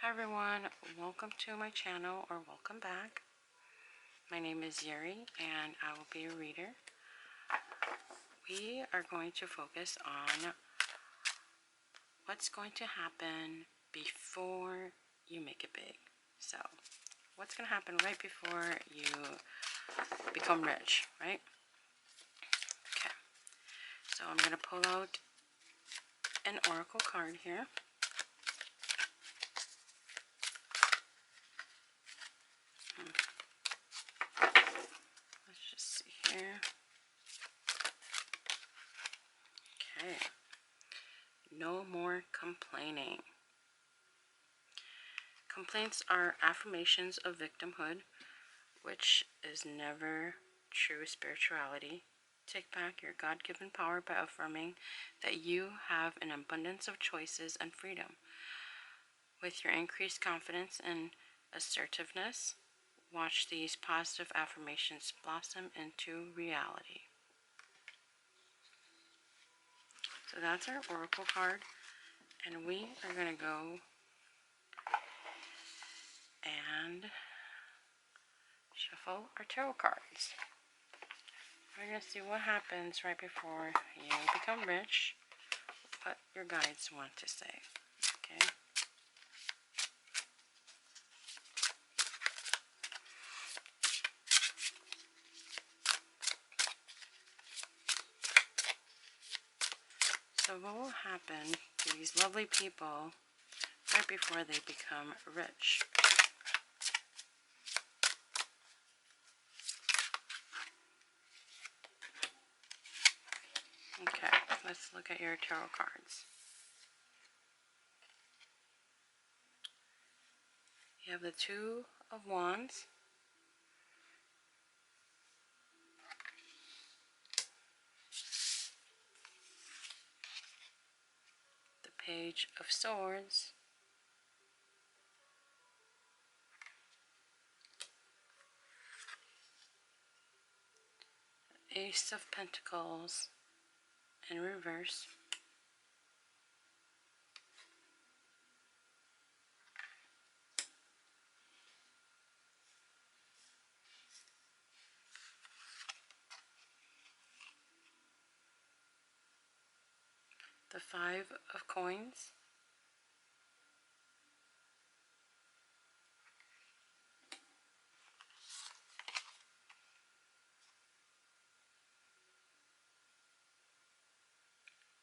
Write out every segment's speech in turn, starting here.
Hi everyone, welcome to my channel, or welcome back. My name is Yuri and I will be a reader. We are going to focus on what's going to happen before you make it big. So, what's going to happen right before you become rich, right? Okay, so I'm going to pull out an oracle card here. Let's just see here. Okay, no more complaining. Complaints are affirmations of victimhood, which is never true spirituality. Take back your God-given power by affirming that you have an abundance of choices and freedom. With your increased confidence and assertiveness, watch these positive affirmations blossom into reality. So that's our oracle card, and we are going to go and shuffle our tarot cards. We're going to see what happens right before you become rich, what your guides want to say. Okay. So what will happen to these lovely people right before they become rich? Okay, let's look at your tarot cards. You have the Two of Wands, the Page of Swords, Ace of Pentacles in reverse, the Five of Coins,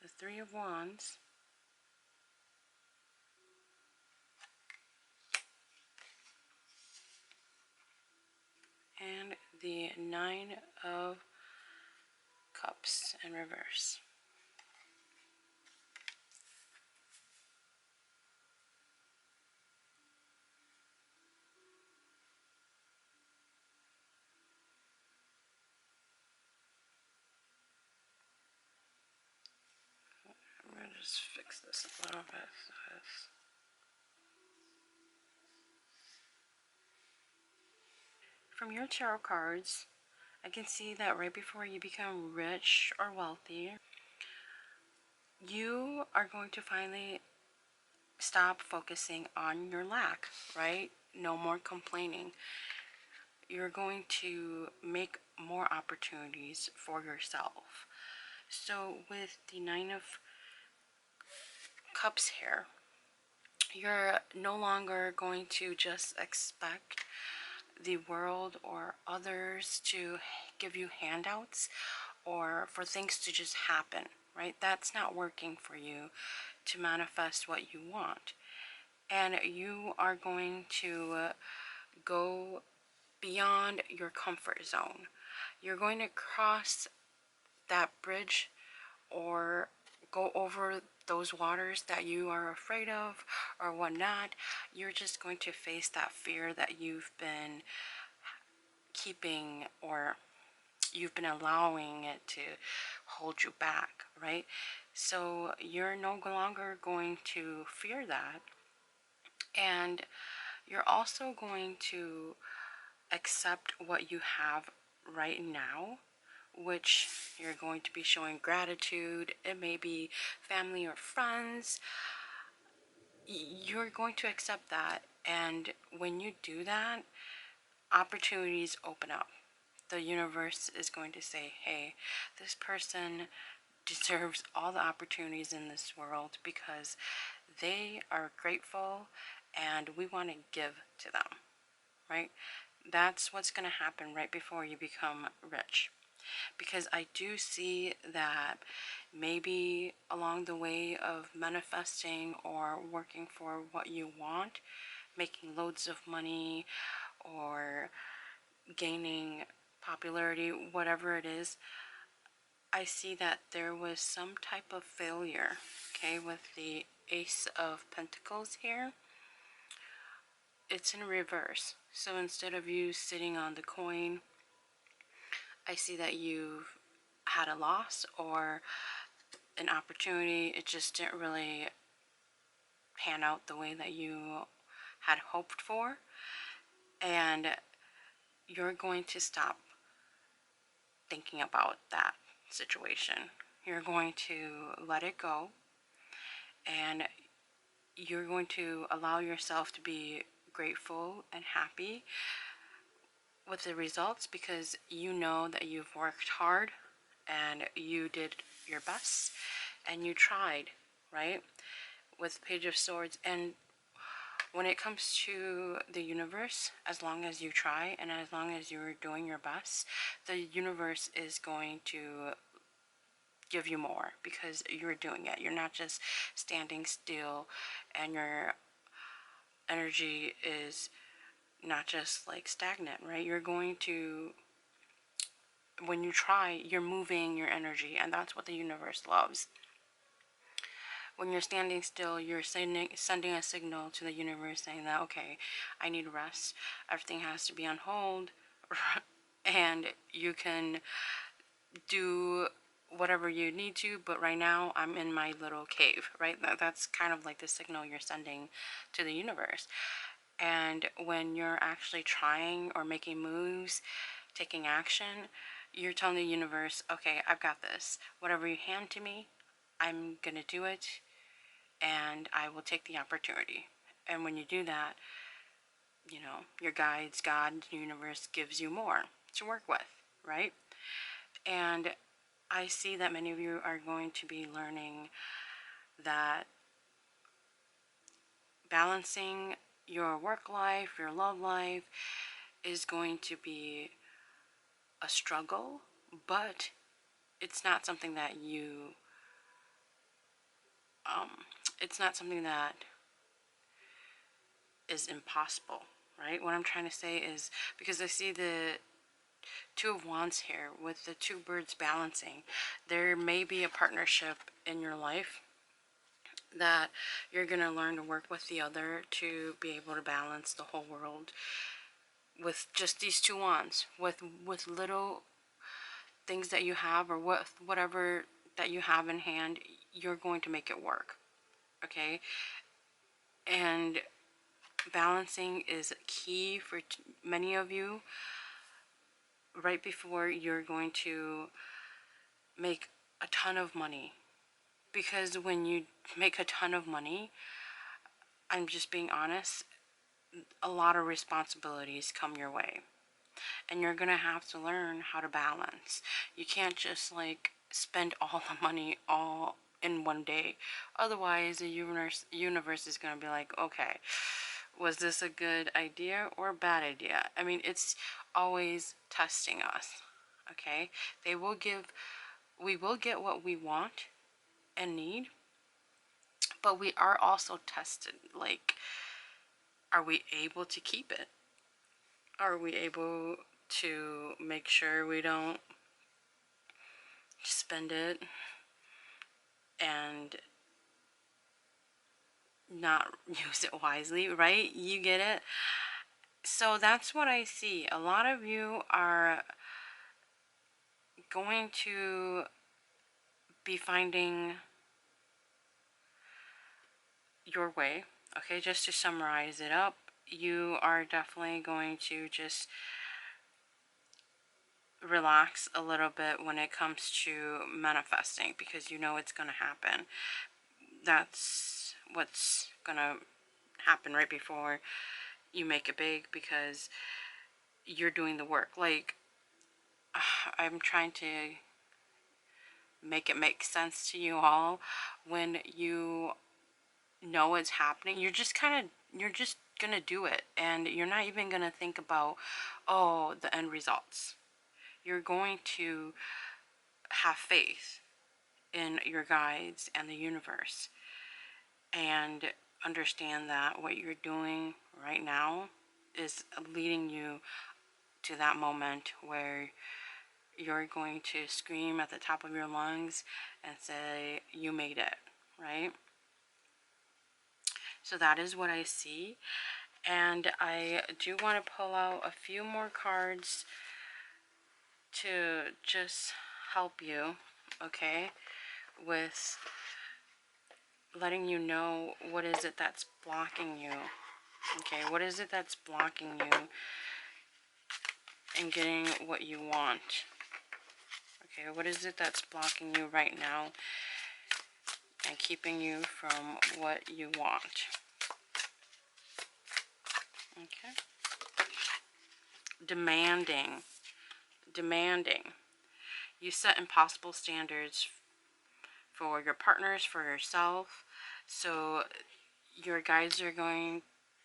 the Three of Wands, and the Nine of Cups in reverse. I'm going to just fix this a little bit. From your tarot cards, I can see that right before you become rich or wealthy, you are going to finally stop focusing on your lack, right? No more complaining. You're going to make more opportunities for yourself. So with the Nine of Cups here, you're no longer going to just expect the world or others to give you handouts or for things to just happen, right? That's not working for you to manifest what you want. And you are going to go beyond your comfort zone. You're going to cross that bridge or go over those waters that you are afraid of or whatnot. You're just going to face that fear that you've been keeping, or you've been allowing it to hold you back, right? So you're no longer going to fear that, and you're also going to accept what you have right now, which you're going to be showing gratitude. It may be family or friends. you're going to accept that. And when you do that, opportunities open up. The universe is going to say, hey, this person deserves all the opportunities in this world because they are grateful and we want to give to them, right? That's what's going to happen right before you become rich. Because I do see that maybe along the way of manifesting or working for what you want, making loads of money or gaining popularity, whatever it is, I see that there was some type of failure, okay, with the Ace of Pentacles here. It's in reverse. So instead of you sitting on the coin, I see that you've had a loss or an opportunity. It just didn't really pan out the way that you had hoped for. And you're going to stop thinking about that situation. You're going to let it go, and you're going to allow yourself to be grateful and happy with the results because you know that you've worked hard and you did your best and you tried, right? With Page of Swords. And when it comes to the universe, as long as you try and as long as you're doing your best, the universe is going to give you more because you're doing it. You're not just standing still, and your energy is not just like stagnant, right? You're going to, when you try, you're moving your energy, and that's what the universe loves. When you're standing still, you're sending a signal to the universe saying that, okay, I need rest. Everything has to be on hold, and you can do whatever you need to, but right now I'm in my little cave, right? That's kind of like the signal you're sending to the universe. And when you're actually trying or making moves, taking action, you're telling the universe, okay, I've got this. Whatever you hand to me, I'm gonna do it, and I will take the opportunity. And when you do that, you know, your guides, God, the universe gives you more to work with, right? And I see that many of you are going to be learning that balancing your work life, your love life is going to be a struggle, but it's not something that you, it's not something that is impossible, right? What I'm trying to say is, because I see the Two of Wands here with the two birds balancing, there may be a partnership in your life that you're going to learn to work with the other to be able to balance the whole world with just these two wands, with little things that you have, or whatever that you have in hand, you're going to make it work, okay? And balancing is key for many of you right before you're going to make a ton of money. Because when you make a ton of money, I'm just being honest, a lot of responsibilities come your way. And you're gonna have to learn how to balance. You can't just like spend all the money all in one day. Otherwise, the universe is gonna be like, okay, was this a good idea or a bad idea? I mean, it's always testing us, okay? We will get what we want and need, but we are also tested. Like, are we able to keep it? Are we able to make sure we don't spend it and not use it wisely, right? You get it? So that's what I see. A lot of you are going to be finding your way. Okay, just to summarize it up, you are definitely going to just relax a little bit when it comes to manifesting, because you know it's going to happen. That's what's gonna happen right before you make it big, because you're doing the work. Like, I'm trying to make it make sense to you all. When you know it's happening, you're just gonna do it, and you're not even gonna think about, oh, the end results. You're going to have faith in your guides and the universe, and understand that what you're doing right now is leading you to that moment where you're going to scream at the top of your lungs and say you made it, right? So that is what I see. And I do want to pull out a few more cards to just help you, okay, with letting you know what is it that's blocking you. Okay, what is it that's blocking you and getting what you want? Okay, what is it that's blocking you right now and keeping you from what you want? Okay. Demanding. You set impossible standards for your partners, for yourself. So your guides are going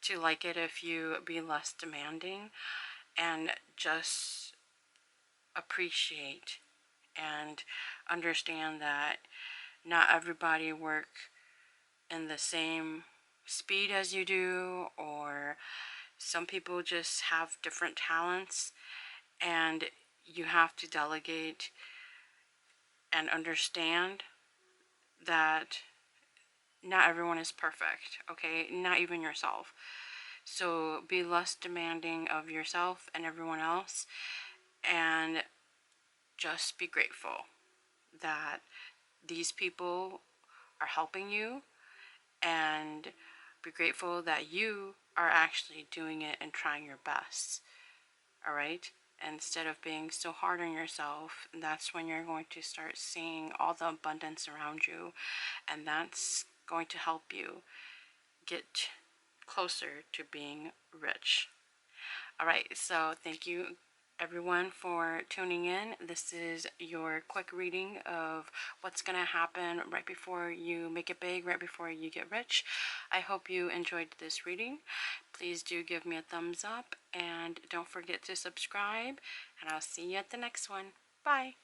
to like it if you be less demanding and just appreciate and understand that not everybody work in the same speed as you do, or some people just have different talents, and you have to delegate and understand that not everyone is perfect, okay? Not even yourself. So be less demanding of yourself and everyone else, and just be grateful that these people are helping you, and be grateful that you are actually doing it and trying your best. All right? Instead of being so hard on yourself, that's when you're going to start seeing all the abundance around you, and that's going to help you get closer to being rich. All right, so thank you everyone for tuning in. This is your quick reading of what's going to happen right before you make it big, right before you get rich. I hope you enjoyed this reading. Please do give me a thumbs up, and don't forget to subscribe, and I'll see you at the next one. Bye.